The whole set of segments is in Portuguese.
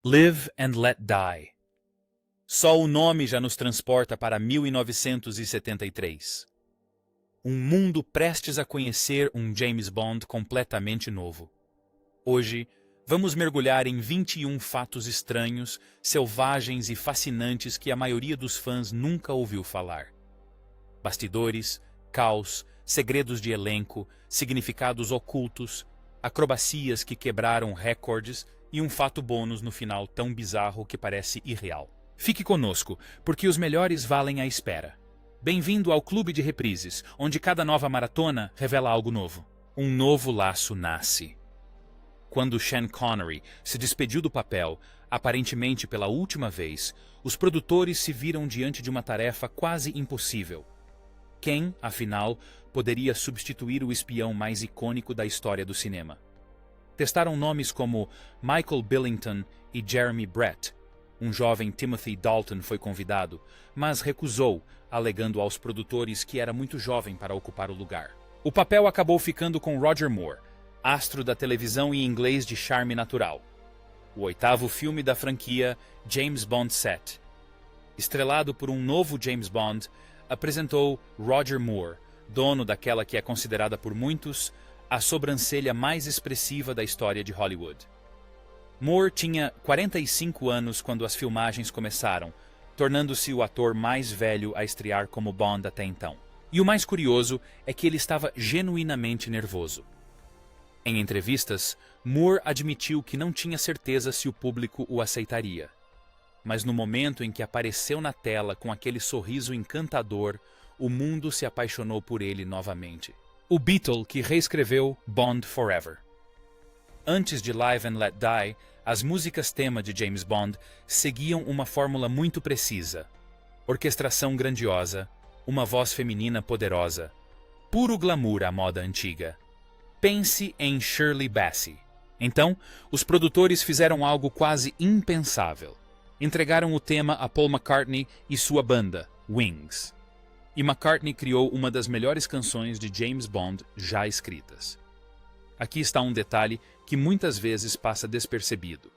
Live and Let Die. Só o nome já nos transporta para 1973. Um mundo prestes a conhecer um James Bond completamente novo. Hoje, vamos mergulhar em 21 fatos estranhos, selvagens e fascinantes que a maioria dos fãs nunca ouviu falar. Bastidores, caos, segredos de elenco, significados ocultos, acrobacias que quebraram recordes e um fato bônus no final tão bizarro que parece irreal. Fique conosco, porque os melhores valem a espera. Bem-vindo ao Clube de Reprises, onde cada nova maratona revela algo novo. Um novo laço nasce. Quando Sean Connery se despediu do papel, aparentemente pela última vez, os produtores se viram diante de uma tarefa quase impossível. Quem, afinal, poderia substituir o espião mais icônico da história do cinema? Testaram nomes como Michael Billington e Jeremy Brett. Um jovem Timothy Dalton foi convidado, mas recusou, alegando aos produtores que era muito jovem para ocupar o lugar. O papel acabou ficando com Roger Moore, astro da televisão e inglês de charme natural. O oitavo filme da franquia, James Bond 7. Estrelado por um novo James Bond, apresentou Roger Moore, dono daquela que é considerada por muitos a sobrancelha mais expressiva da história de Hollywood. Moore tinha 45 anos quando as filmagens começaram, tornando-se o ator mais velho a estrear como Bond até então. E o mais curioso é que ele estava genuinamente nervoso. Em entrevistas, Moore admitiu que não tinha certeza se o público o aceitaria. Mas no momento em que apareceu na tela com aquele sorriso encantador, o mundo se apaixonou por ele novamente. O Beatle que reescreveu Bond Forever. Antes de Live and Let Die, as músicas tema de James Bond seguiam uma fórmula muito precisa. Orquestração grandiosa, uma voz feminina poderosa, puro glamour à moda antiga. Pense em Shirley Bassey. Então, os produtores fizeram algo quase impensável. Entregaram o tema a Paul McCartney e sua banda, Wings. E McCartney criou uma das melhores canções de James Bond já escritas. Aqui está um detalhe que muitas vezes passa despercebido.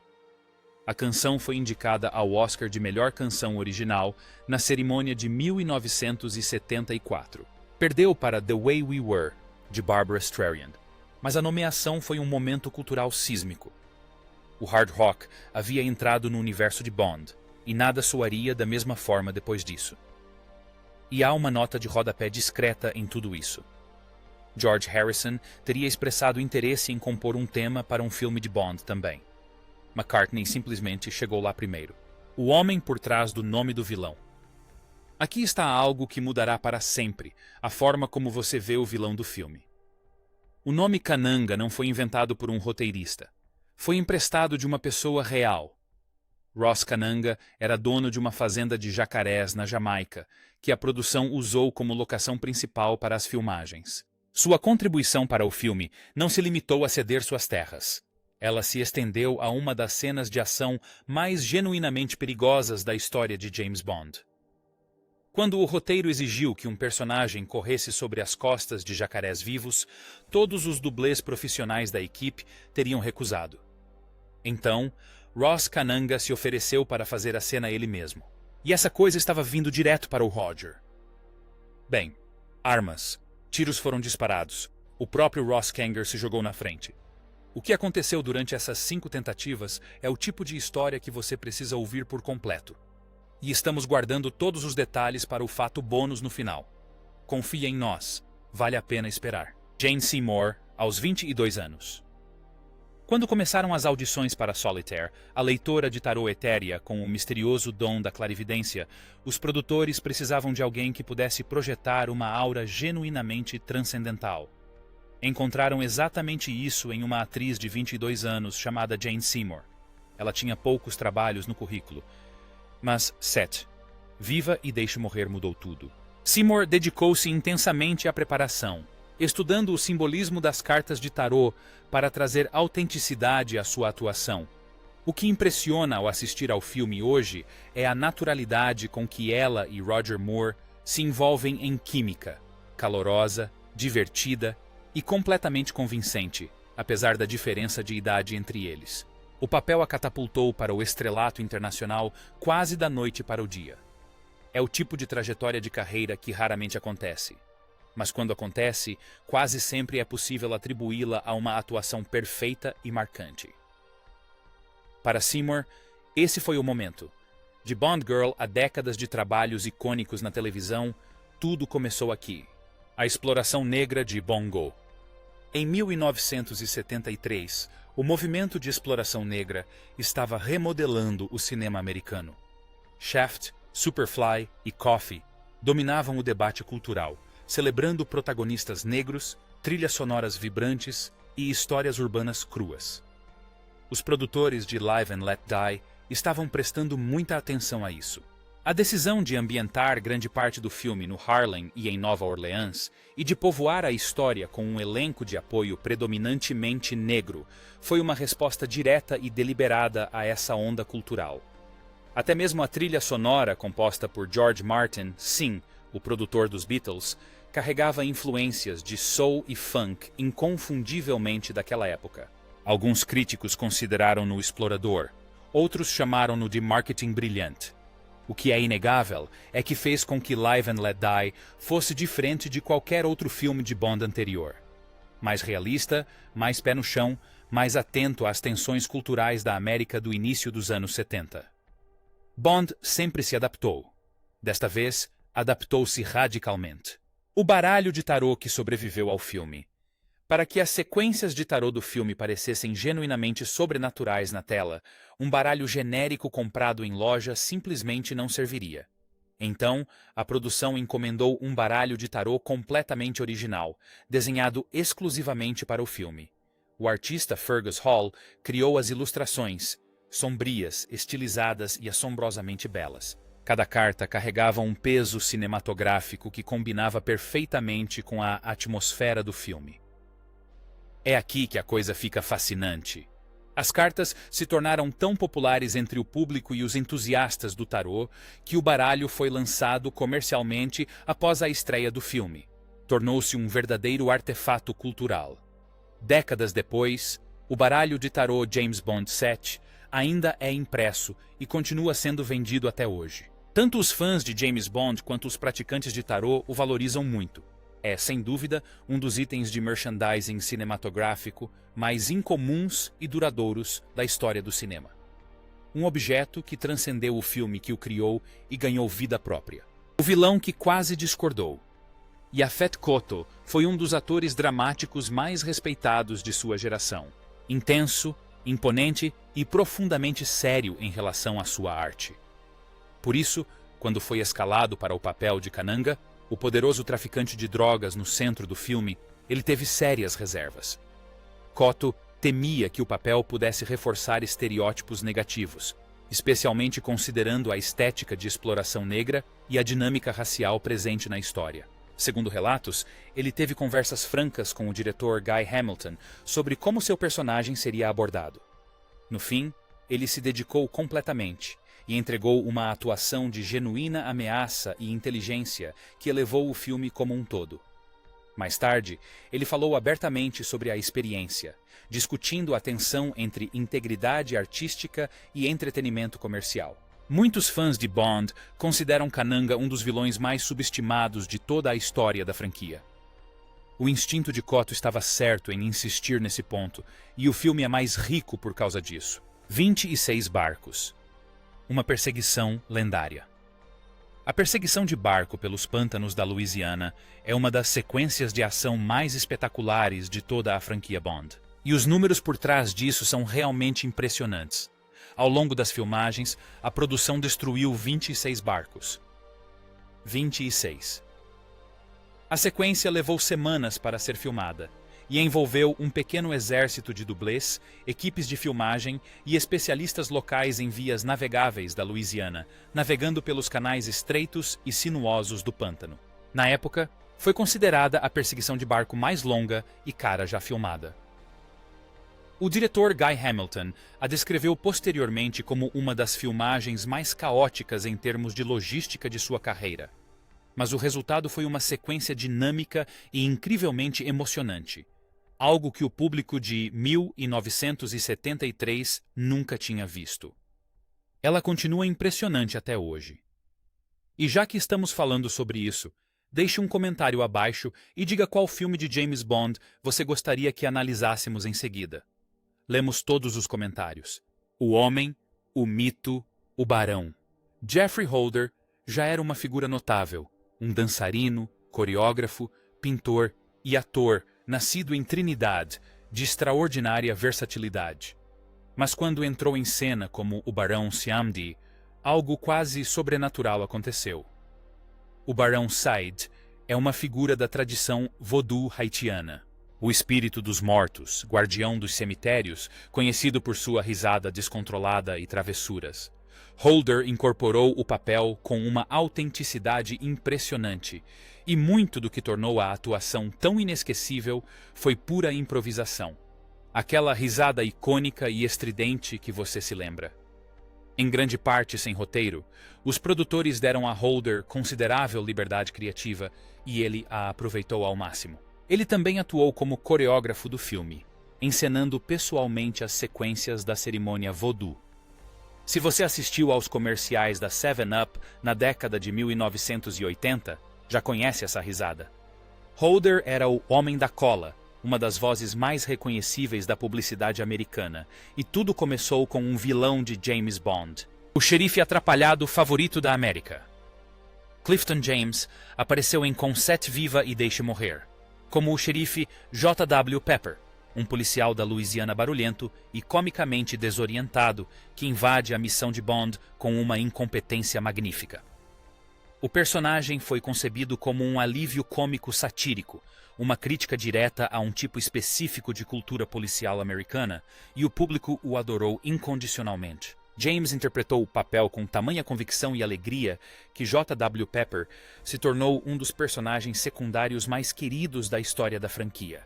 A canção foi indicada ao Oscar de Melhor Canção Original na cerimônia de 1974. Perdeu para The Way We Were, de Barbra Streisand, mas a nomeação foi um momento cultural sísmico. O hard rock havia entrado no universo de Bond, e nada soaria da mesma forma depois disso. E há uma nota de rodapé discreta em tudo isso. George Harrison teria expressado interesse em compor um tema para um filme de Bond também. McCartney simplesmente chegou lá primeiro. O homem por trás do nome do vilão. Aqui está algo que mudará para sempre, a forma como você vê o vilão do filme. O nome Kananga não foi inventado por um roteirista. Foi emprestado de uma pessoa real. Ross Kananga era dono de uma fazenda de jacarés na Jamaica, que a produção usou como locação principal para as filmagens. Sua contribuição para o filme não se limitou a ceder suas terras. Ela se estendeu a uma das cenas de ação mais genuinamente perigosas da história de James Bond. Quando o roteiro exigiu que um personagem corresse sobre as costas de jacarés vivos, todos os dublês profissionais da equipe teriam recusado. Então, Ross Kananga se ofereceu para fazer a cena ele mesmo. E essa coisa estava vindo direto para o Roger. Bem, armas. Tiros foram disparados. O próprio Ross Kangar se jogou na frente. O que aconteceu durante essas 5 tentativas é o tipo de história que você precisa ouvir por completo. E estamos guardando todos os detalhes para o fato bônus no final. Confia em nós. Vale a pena esperar. Jane Seymour, aos 22 anos. Quando começaram as audições para Solitaire, a leitora de tarô etérea com o misterioso dom da clarividência, os produtores precisavam de alguém que pudesse projetar uma aura genuinamente transcendental. Encontraram exatamente isso em uma atriz de 22 anos chamada Jane Seymour. Ela tinha poucos trabalhos no currículo. Mas Set, Viva e Deixe Morrer mudou tudo. Seymour dedicou-se intensamente à preparação, estudando o simbolismo das cartas de tarô para trazer autenticidade à sua atuação. O que impressiona ao assistir ao filme hoje é a naturalidade com que ela e Roger Moore se envolvem em química, calorosa, divertida e completamente convincente, apesar da diferença de idade entre eles. O papel a catapultou para o estrelato internacional quase da noite para o dia. É o tipo de trajetória de carreira que raramente acontece. Mas quando acontece, quase sempre é possível atribuí-la a uma atuação perfeita e marcante. Para Seymour, esse foi o momento. De Bond Girl a décadas de trabalhos icônicos na televisão, tudo começou aqui. A exploração negra de Bongo. Em 1973, o movimento de exploração negra estava remodelando o cinema americano. Shaft, Superfly e Coffy dominavam o debate cultural, celebrando protagonistas negros, trilhas sonoras vibrantes e histórias urbanas cruas. Os produtores de Live and Let Die estavam prestando muita atenção a isso. A decisão de ambientar grande parte do filme no Harlem e em Nova Orleans e de povoar a história com um elenco de apoio predominantemente negro foi uma resposta direta e deliberada a essa onda cultural. Até mesmo a trilha sonora composta por George Martin, sim, o produtor dos Beatles, carregava influências de soul e funk inconfundivelmente daquela época. Alguns críticos consideraram-no explorador, outros chamaram-no de marketing brilhante. O que é inegável é que fez com que Live and Let Die fosse diferente de qualquer outro filme de Bond anterior. Mais realista, mais pé no chão, mais atento às tensões culturais da América do início dos anos 70. Bond sempre se adaptou. Desta vez, adaptou-se radicalmente. O baralho de tarô que sobreviveu ao filme. Para que as sequências de tarô do filme parecessem genuinamente sobrenaturais na tela, um baralho genérico comprado em loja simplesmente não serviria. Então, a produção encomendou um baralho de tarô completamente original, desenhado exclusivamente para o filme. O artista Fergus Hall criou as ilustrações, sombrias, estilizadas e assombrosamente belas. Cada carta carregava um peso cinematográfico que combinava perfeitamente com a atmosfera do filme. É aqui que a coisa fica fascinante. As cartas se tornaram tão populares entre o público e os entusiastas do tarô que o baralho foi lançado comercialmente após a estreia do filme. Tornou-se um verdadeiro artefato cultural. Décadas depois, o baralho de tarô James Bond 7 ainda é impresso e continua sendo vendido até hoje. Tanto os fãs de James Bond quanto os praticantes de tarô o valorizam muito. É, sem dúvida, um dos itens de merchandising cinematográfico mais incomuns e duradouros da história do cinema. Um objeto que transcendeu o filme que o criou e ganhou vida própria. O vilão que quase discordou. Yaphet Kotto foi um dos atores dramáticos mais respeitados de sua geração. Intenso, imponente e profundamente sério em relação à sua arte. Por isso, quando foi escalado para o papel de Kananga, o poderoso traficante de drogas no centro do filme, ele teve sérias reservas. Kotto temia que o papel pudesse reforçar estereótipos negativos, especialmente considerando a estética de exploração negra e a dinâmica racial presente na história. Segundo relatos, ele teve conversas francas com o diretor Guy Hamilton sobre como seu personagem seria abordado. No fim, ele se dedicou completamente e entregou uma atuação de genuína ameaça e inteligência que elevou o filme como um todo. Mais tarde, ele falou abertamente sobre a experiência, discutindo a tensão entre integridade artística e entretenimento comercial. Muitos fãs de Bond consideram Kananga um dos vilões mais subestimados de toda a história da franquia. O instinto de Kotto estava certo em insistir nesse ponto, e o filme é mais rico por causa disso. 26 barcos. Uma perseguição lendária. A perseguição de barco pelos pântanos da Louisiana é uma das sequências de ação mais espetaculares de toda a franquia Bond. E os números por trás disso são realmente impressionantes. Ao longo das filmagens, a produção destruiu 26 barcos. 26. A sequência levou semanas para ser filmada e envolveu um pequeno exército de dublês, equipes de filmagem e especialistas locais em vias navegáveis da Louisiana, navegando pelos canais estreitos e sinuosos do pântano. Na época, foi considerada a perseguição de barco mais longa e cara já filmada. O diretor Guy Hamilton a descreveu posteriormente como uma das filmagens mais caóticas em termos de logística de sua carreira. Mas o resultado foi uma sequência dinâmica e incrivelmente emocionante. algo que o público de 1973 nunca tinha visto. Ela continua impressionante até hoje. E já que estamos falando sobre isso, deixe um comentário abaixo e diga qual filme de James Bond você gostaria que analisássemos em seguida. Lemos todos os comentários. O Homem, o Mito, o Barão. Geoffrey Holder já era uma figura notável, um dançarino, coreógrafo, pintor e ator nascido em Trinidad, de extraordinária versatilidade. Mas quando entrou em cena como o Barão Siamdi, algo quase sobrenatural aconteceu. O Barão Said é uma figura da tradição voodoo haitiana. O espírito dos mortos, guardião dos cemitérios, conhecido por sua risada descontrolada e travessuras. Holder incorporou o papel com uma autenticidade impressionante, e muito do que tornou a atuação tão inesquecível foi pura improvisação. Aquela risada icônica e estridente que você se lembra. Em grande parte sem roteiro, os produtores deram a Holder considerável liberdade criativa e ele a aproveitou ao máximo. Ele também atuou como coreógrafo do filme, encenando pessoalmente as sequências da cerimônia voodoo. Se você assistiu aos comerciais da 7-Up na década de 1980, já conhece essa risada. Holder era o Homem da Cola, uma das vozes mais reconhecíveis da publicidade americana, e tudo começou com um vilão de James Bond, o xerife atrapalhado favorito da América. Clifton James apareceu em Com Sete Viva e Deixe Morrer, como o xerife J.W. Pepper, um policial da Louisiana barulhento e comicamente desorientado que invade a missão de Bond com uma incompetência magnífica. O personagem foi concebido como um alívio cômico satírico, uma crítica direta a um tipo específico de cultura policial americana, e o público o adorou incondicionalmente. James interpretou o papel com tamanha convicção e alegria que J.W. Pepper se tornou um dos personagens secundários mais queridos da história da franquia.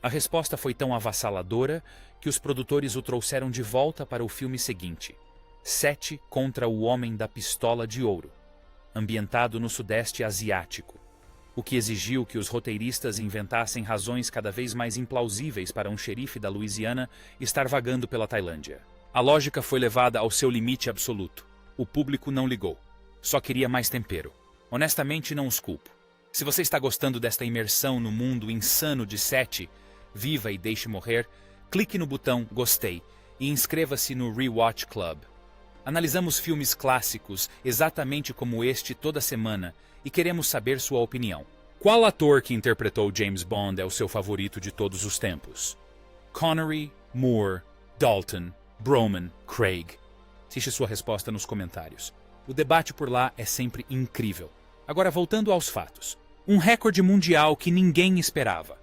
A resposta foi tão avassaladora que os produtores o trouxeram de volta para o filme seguinte, 7 contra o Homem da Pistola de Ouro, ambientado no Sudeste Asiático, o que exigiu que os roteiristas inventassem razões cada vez mais implausíveis para um xerife da Louisiana estar vagando pela Tailândia. A lógica foi levada ao seu limite absoluto. O público não ligou. Só queria mais tempero. Honestamente, não os culpo. Se você está gostando desta imersão no mundo insano de 7, Viva e Deixe Morrer, clique no botão Gostei e inscreva-se no Rewatch Club. Analisamos filmes clássicos exatamente como este toda semana e queremos saber sua opinião. Qual ator que interpretou James Bond é o seu favorito de todos os tempos? Connery, Moore, Dalton, Brosnan, Craig? Deixe sua resposta nos comentários. O debate por lá é sempre incrível. Agora voltando aos fatos. Um recorde mundial que ninguém esperava.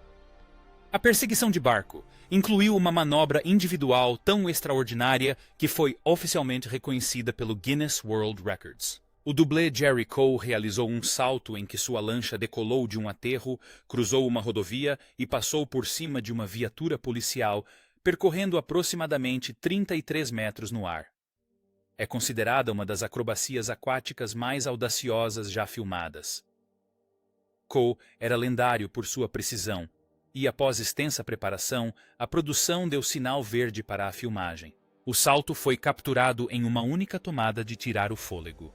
A perseguição de barco incluiu uma manobra individual tão extraordinária que foi oficialmente reconhecida pelo Guinness World Records. O dublê Jerry Cole realizou um salto em que sua lancha decolou de um aterro, cruzou uma rodovia e passou por cima de uma viatura policial, percorrendo aproximadamente 33 metros no ar. É considerada uma das acrobacias aquáticas mais audaciosas já filmadas. Cole era lendário por sua precisão, e após extensa preparação, a produção deu sinal verde para a filmagem. O salto foi capturado em uma única tomada de tirar o fôlego.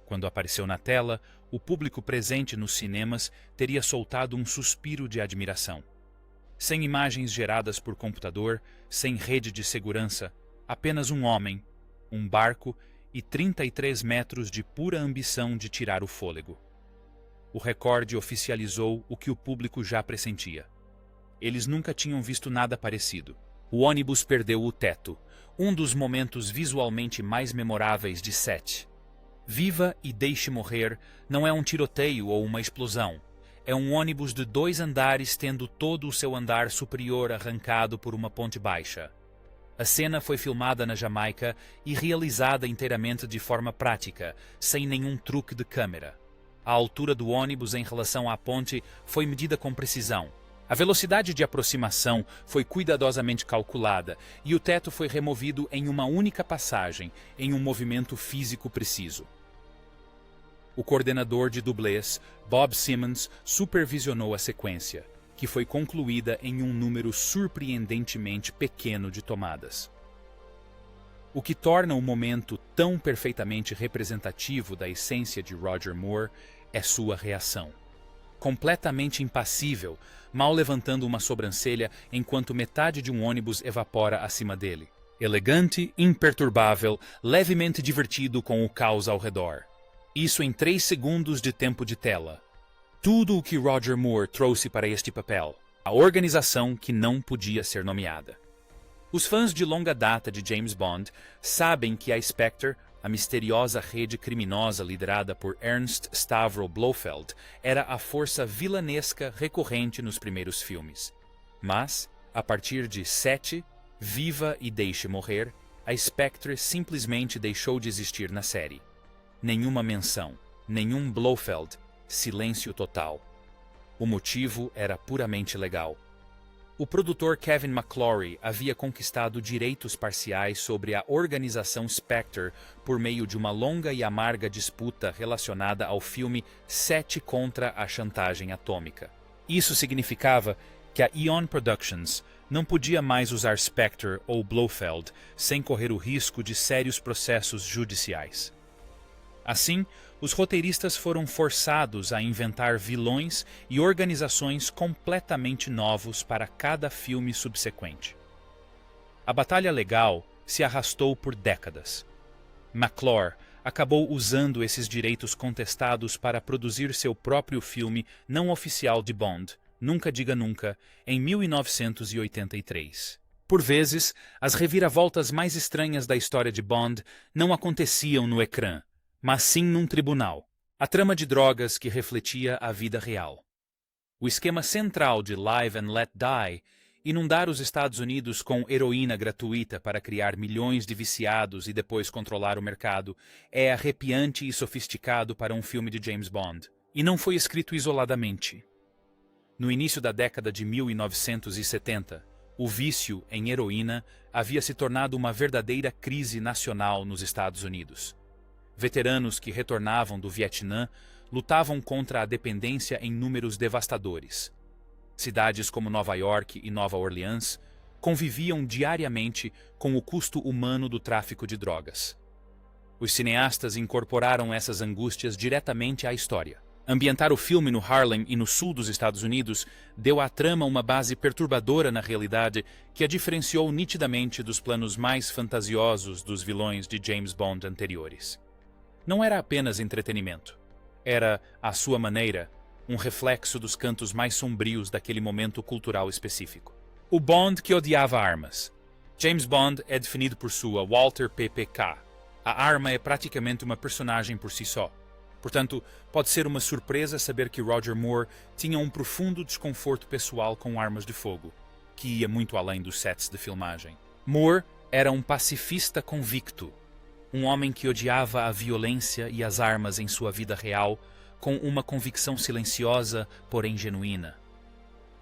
Quando apareceu na tela, o público presente nos cinemas teria soltado um suspiro de admiração. Sem imagens geradas por computador, sem rede de segurança, apenas um homem, um barco e 33 metros de pura ambição de tirar o fôlego. O recorde oficializou o que o público já pressentia. Eles nunca tinham visto nada parecido. O ônibus perdeu o teto, um dos momentos visualmente mais memoráveis de 7. Viva e Deixe Morrer não é um tiroteio ou uma explosão. É um ônibus de 2 andares tendo todo o seu andar superior arrancado por uma ponte baixa. A cena foi filmada na Jamaica e realizada inteiramente de forma prática, sem nenhum truque de câmera. A altura do ônibus em relação à ponte foi medida com precisão. A velocidade de aproximação foi cuidadosamente calculada e o teto foi removido em uma única passagem, em um movimento físico preciso. O coordenador de dublês, Bob Simmons, supervisionou a sequência, que foi concluída em um número surpreendentemente pequeno de tomadas. O que torna o momento tão perfeitamente representativo da essência de Roger Moore é sua reação. Completamente impassível, mal levantando uma sobrancelha enquanto metade de um ônibus evapora acima dele. Elegante, imperturbável, levemente divertido com o caos ao redor. Isso em 3 segundos de tempo de tela. Tudo o que Roger Moore trouxe para este papel. A organização que não podia ser nomeada. Os fãs de longa data de James Bond sabem que a Spectre, a misteriosa rede criminosa liderada por Ernst Stavro Blofeld, era a força vilanesca recorrente nos primeiros filmes. Mas, a partir de 7, Viva e Deixe Morrer, a Spectre simplesmente deixou de existir na série. Nenhuma menção, nenhum Blofeld, silêncio total. O motivo era puramente legal. O produtor Kevin McClory havia conquistado direitos parciais sobre a organização Spectre por meio de uma longa e amarga disputa relacionada ao filme 7 contra a chantagem atômica. Isso significava que a Eon Productions não podia mais usar Spectre ou Blofeld sem correr o risco de sérios processos judiciais. Assim, os roteiristas foram forçados a inventar vilões e organizações completamente novos para cada filme subsequente. A batalha legal se arrastou por décadas. McClure acabou usando esses direitos contestados para produzir seu próprio filme não oficial de Bond, Nunca Diga Nunca, em 1983. Por vezes, as reviravoltas mais estranhas da história de Bond não aconteciam no ecrã, mas sim num tribunal. A trama de drogas que refletia a vida real. O esquema central de Live and Let Die, inundar os Estados Unidos com heroína gratuita para criar milhões de viciados e depois controlar o mercado, é arrepiante e sofisticado para um filme de James Bond. E não foi escrito isoladamente. No início da década de 1970, o vício em heroína havia se tornado uma verdadeira crise nacional nos Estados Unidos. Veteranos que retornavam do Vietnã lutavam contra a dependência em números devastadores. Cidades como Nova York e Nova Orleans conviviam diariamente com o custo humano do tráfico de drogas. Os cineastas incorporaram essas angústias diretamente à história. Ambientar o filme no Harlem e no sul dos Estados Unidos deu à trama uma base perturbadora na realidade que a diferenciou nitidamente dos planos mais fantasiosos dos vilões de James Bond anteriores. Não era apenas entretenimento. Era, à sua maneira, um reflexo dos cantos mais sombrios daquele momento cultural específico. O Bond que odiava armas. James Bond é definido por sua Walther PPK. A arma é praticamente uma personagem por si só. Portanto, pode ser uma surpresa saber que Roger Moore tinha um profundo desconforto pessoal com armas de fogo, que ia muito além dos sets de filmagem. Moore era um pacifista convicto. Um homem que odiava a violência e as armas em sua vida real, com uma convicção silenciosa, porém genuína.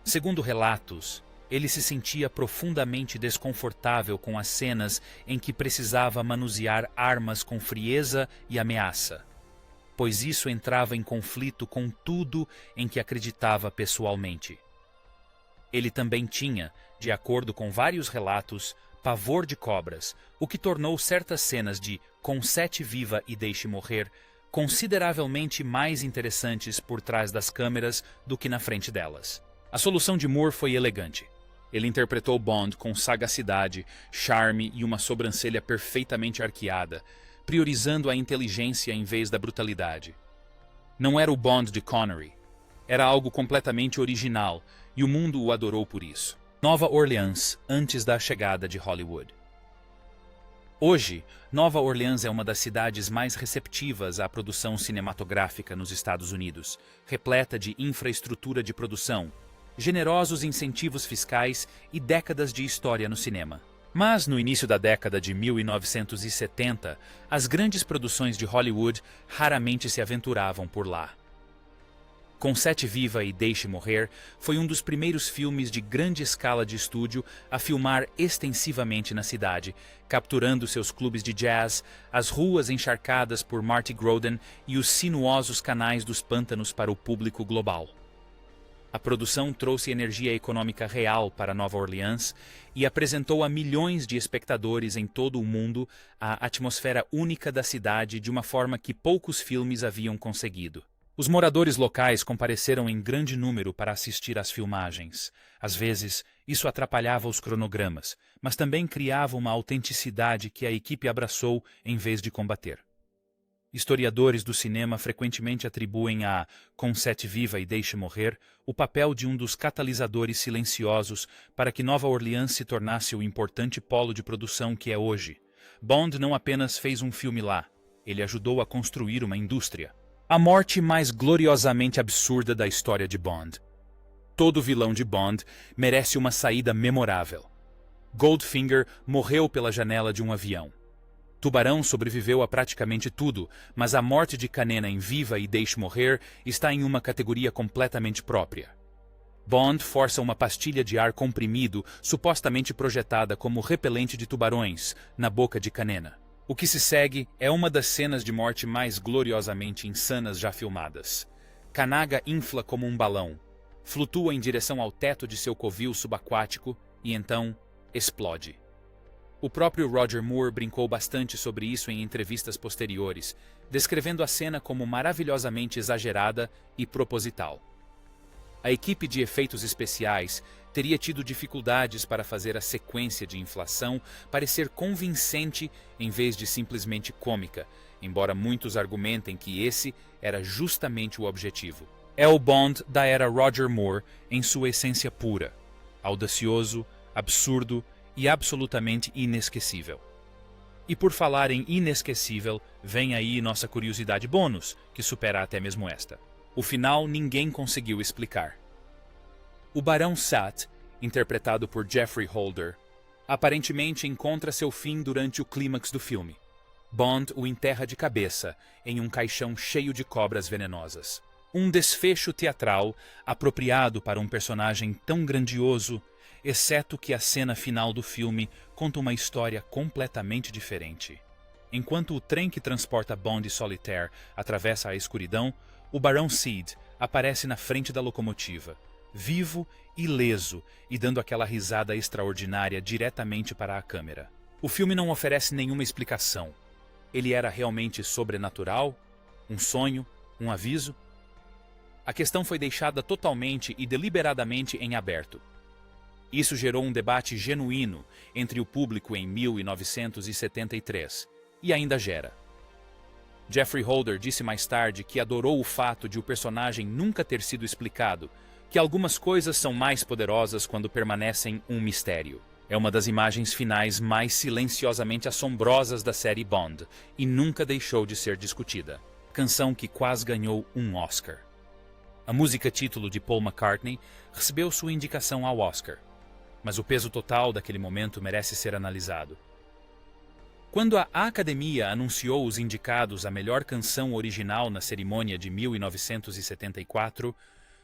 Segundo relatos, ele se sentia profundamente desconfortável com as cenas em que precisava manusear armas com frieza e ameaça, pois isso entrava em conflito com tudo em que acreditava pessoalmente. Ele também tinha, de acordo com vários relatos, pavor de cobras, o que tornou certas cenas de Com Sete Viva e Deixe Morrer consideravelmente mais interessantes por trás das câmeras do que na frente delas. A solução de Moore foi elegante. Ele interpretou Bond com sagacidade, charme e uma sobrancelha perfeitamente arqueada, priorizando a inteligência em vez da brutalidade. Não era o Bond de Connery. Era algo completamente original, e o mundo o adorou por isso. Nova Orleans, antes da chegada de Hollywood. Hoje, Nova Orleans é uma das cidades mais receptivas à produção cinematográfica nos Estados Unidos, repleta de infraestrutura de produção, generosos incentivos fiscais e décadas de história no cinema. Mas, no início da década de 1970, as grandes produções de Hollywood raramente se aventuravam por lá. Com Sete Viva e Deixe Morrer foi um dos primeiros filmes de grande escala de estúdio a filmar extensivamente na cidade, capturando seus clubes de jazz, as ruas encharcadas por Marty Grodin e os sinuosos canais dos pântanos para o público global. A produção trouxe energia econômica real para Nova Orleans e apresentou a milhões de espectadores em todo o mundo a atmosfera única da cidade de uma forma que poucos filmes haviam conseguido. Os moradores locais compareceram em grande número para assistir às filmagens. Às vezes, isso atrapalhava os cronogramas, mas também criava uma autenticidade que a equipe abraçou em vez de combater. Historiadores do cinema frequentemente atribuem a Com Sete Viva e Deixe Morrer o papel de um dos catalisadores silenciosos para que Nova Orleans se tornasse o importante polo de produção que é hoje. Bond não apenas fez um filme lá, ele ajudou a construir uma indústria. A morte mais gloriosamente absurda da história de Bond. Todo vilão de Bond merece uma saída memorável. Goldfinger morreu pela janela de um avião. Tubarão sobreviveu a praticamente tudo, mas a morte de Canena em Viva e Deixe Morrer está em uma categoria completamente própria. Bond força uma pastilha de ar comprimido, supostamente projetada como repelente de tubarões, na boca de Canena. O que se segue é uma das cenas de morte mais gloriosamente insanas já filmadas. Kanaga infla como um balão, flutua em direção ao teto de seu covil subaquático e então explode. O próprio Roger Moore brincou bastante sobre isso em entrevistas posteriores, descrevendo a cena como maravilhosamente exagerada e proposital. A equipe de efeitos especiais teria tido dificuldades para fazer a sequência de inflação parecer convincente em vez de simplesmente cômica, embora muitos argumentem que esse era justamente o objetivo. É o Bond da era Roger Moore em sua essência pura, audacioso, absurdo e absolutamente inesquecível. E por falar em inesquecível, vem aí nossa curiosidade bônus, que supera até mesmo esta. O final ninguém conseguiu explicar. O Barão Sat, interpretado por Geoffrey Holder, aparentemente encontra seu fim durante o clímax do filme. Bond o enterra de cabeça em um caixão cheio de cobras venenosas. Um desfecho teatral apropriado para um personagem tão grandioso, exceto que a cena final do filme conta uma história completamente diferente. Enquanto o trem que transporta Bond e Solitaire atravessa a escuridão, o Barão Seed aparece na frente da locomotiva, vivo, ileso e dando aquela risada extraordinária diretamente para a câmera. O filme não oferece nenhuma explicação. Ele era realmente sobrenatural? Um sonho? Um aviso? A questão foi deixada totalmente e deliberadamente em aberto. Isso gerou um debate genuíno entre o público em 1973, e ainda gera. Geoffrey Holder disse mais tarde que adorou o fato de o personagem nunca ter sido explicado, que algumas coisas são mais poderosas quando permanecem um mistério. É uma das imagens finais mais silenciosamente assombrosas da série Bond, e nunca deixou de ser discutida. Canção que quase ganhou um Oscar. A música título de Paul McCartney recebeu sua indicação ao Oscar, mas o peso total daquele momento merece ser analisado. Quando a Academia anunciou os indicados à melhor canção original na cerimônia de 1974,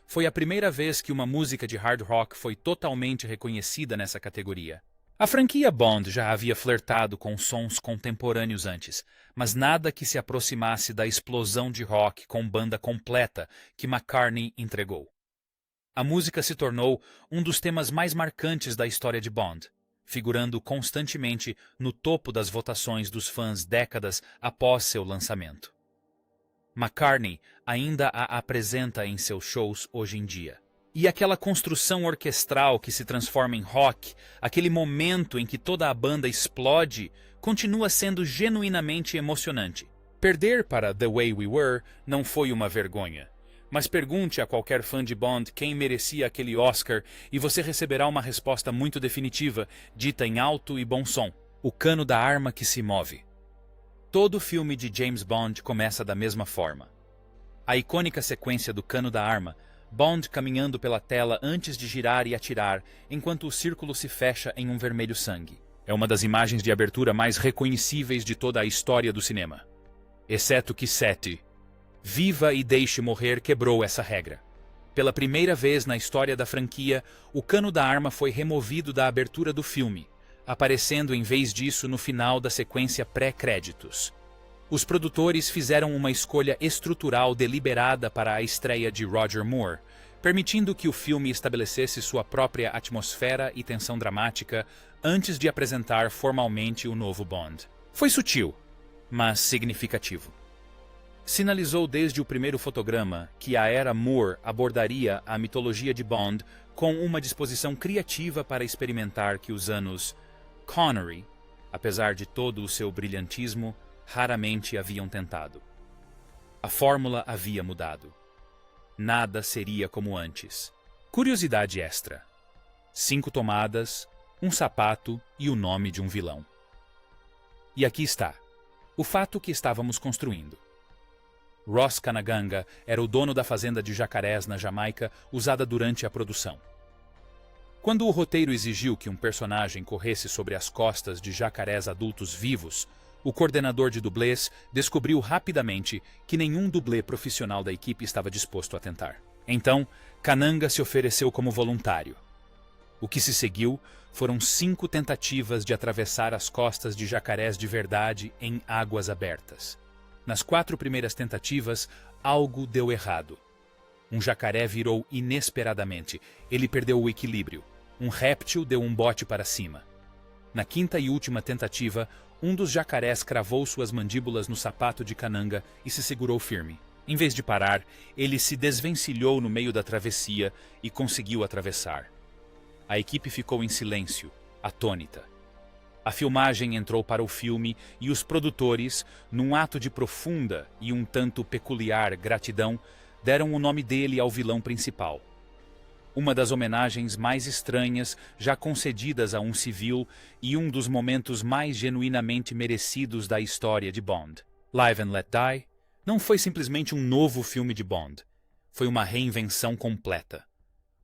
foi a primeira vez que uma música de hard rock foi totalmente reconhecida nessa categoria. A franquia Bond já havia flertado com sons contemporâneos antes, mas nada que se aproximasse da explosão de rock com banda completa que McCartney entregou. A música se tornou um dos temas mais marcantes da história de Bond, figurando constantemente no topo das votações dos fãs décadas após seu lançamento. McCartney ainda a apresenta em seus shows hoje em dia. E aquela construção orquestral que se transforma em rock, aquele momento em que toda a banda explode, continua sendo genuinamente emocionante. Perder para The Way We Were não foi uma vergonha. Mas pergunte a qualquer fã de Bond quem merecia aquele Oscar e você receberá uma resposta muito definitiva, dita em alto e bom som: o cano da arma que se move. Todo filme de James Bond começa da mesma forma. A icônica sequência do cano da arma, Bond caminhando pela tela antes de girar e atirar, enquanto o círculo se fecha em um vermelho sangue. É uma das imagens de abertura mais reconhecíveis de toda a história do cinema. Exceto que 7. Viva e Deixe Morrer quebrou essa regra. Pela primeira vez na história da franquia, o cano da arma foi removido da abertura do filme, aparecendo em vez disso no final da sequência pré-créditos. Os produtores fizeram uma escolha estrutural deliberada para a estreia de Roger Moore, permitindo que o filme estabelecesse sua própria atmosfera e tensão dramática antes de apresentar formalmente o novo Bond. Foi sutil, mas significativo. Sinalizou desde o primeiro fotograma que a era Moore abordaria a mitologia de Bond com uma disposição criativa para experimentar que os anos Connery, apesar de todo o seu brilhantismo, raramente haviam tentado. A fórmula havia mudado. Nada seria como antes. Curiosidade extra: 5 tomadas, um sapato e o nome de um vilão. E aqui está, o fato que estávamos construindo. Ross Kanaganga era o dono da fazenda de jacarés na Jamaica usada durante a produção. Quando o roteiro exigiu que um personagem corresse sobre as costas de jacarés adultos vivos, o coordenador de dublês descobriu rapidamente que nenhum dublê profissional da equipe estava disposto a tentar. Então, Kananga se ofereceu como voluntário. O que se seguiu foram 5 tentativas de atravessar as costas de jacarés de verdade em águas abertas. Nas 4 primeiras tentativas, algo deu errado. Um jacaré virou inesperadamente. Ele perdeu o equilíbrio. Um réptil deu um bote para cima. Na 5ª e última tentativa, um dos jacarés cravou suas mandíbulas no sapato de Kananga e se segurou firme. Em vez de parar, ele se desvencilhou no meio da travessia e conseguiu atravessar. A equipe ficou em silêncio, atônita. A filmagem entrou para o filme e os produtores, num ato de profunda e um tanto peculiar gratidão, deram o nome dele ao vilão principal. Uma das homenagens mais estranhas já concedidas a um civil e um dos momentos mais genuinamente merecidos da história de Bond. Live and Let Die não foi simplesmente um novo filme de Bond. Foi uma reinvenção completa.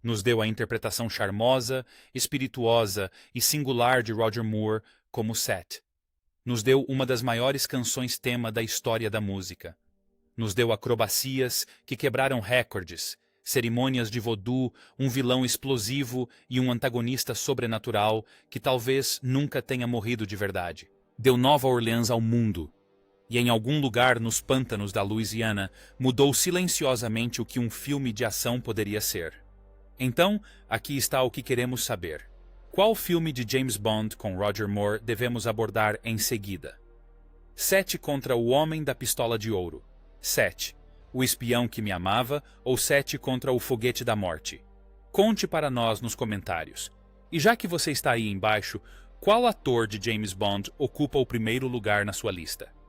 Nos deu a interpretação charmosa, espirituosa e singular de Roger Moore como Set. Nos deu uma das maiores canções-tema da história da música. Nos deu acrobacias que quebraram recordes, cerimônias de voodoo, um vilão explosivo e um antagonista sobrenatural que talvez nunca tenha morrido de verdade. Deu Nova Orleans ao mundo. E em algum lugar nos pântanos da Louisiana mudou silenciosamente o que um filme de ação poderia ser. Então, aqui está o que queremos saber. Qual filme de James Bond com Roger Moore devemos abordar em seguida? 7 contra o Homem da Pistola de Ouro. 7. O Espião que Me Amava ou 7 contra o Foguete da Morte? Conte para nós nos comentários. E já que você está aí embaixo, qual ator de James Bond ocupa o primeiro lugar na sua lista?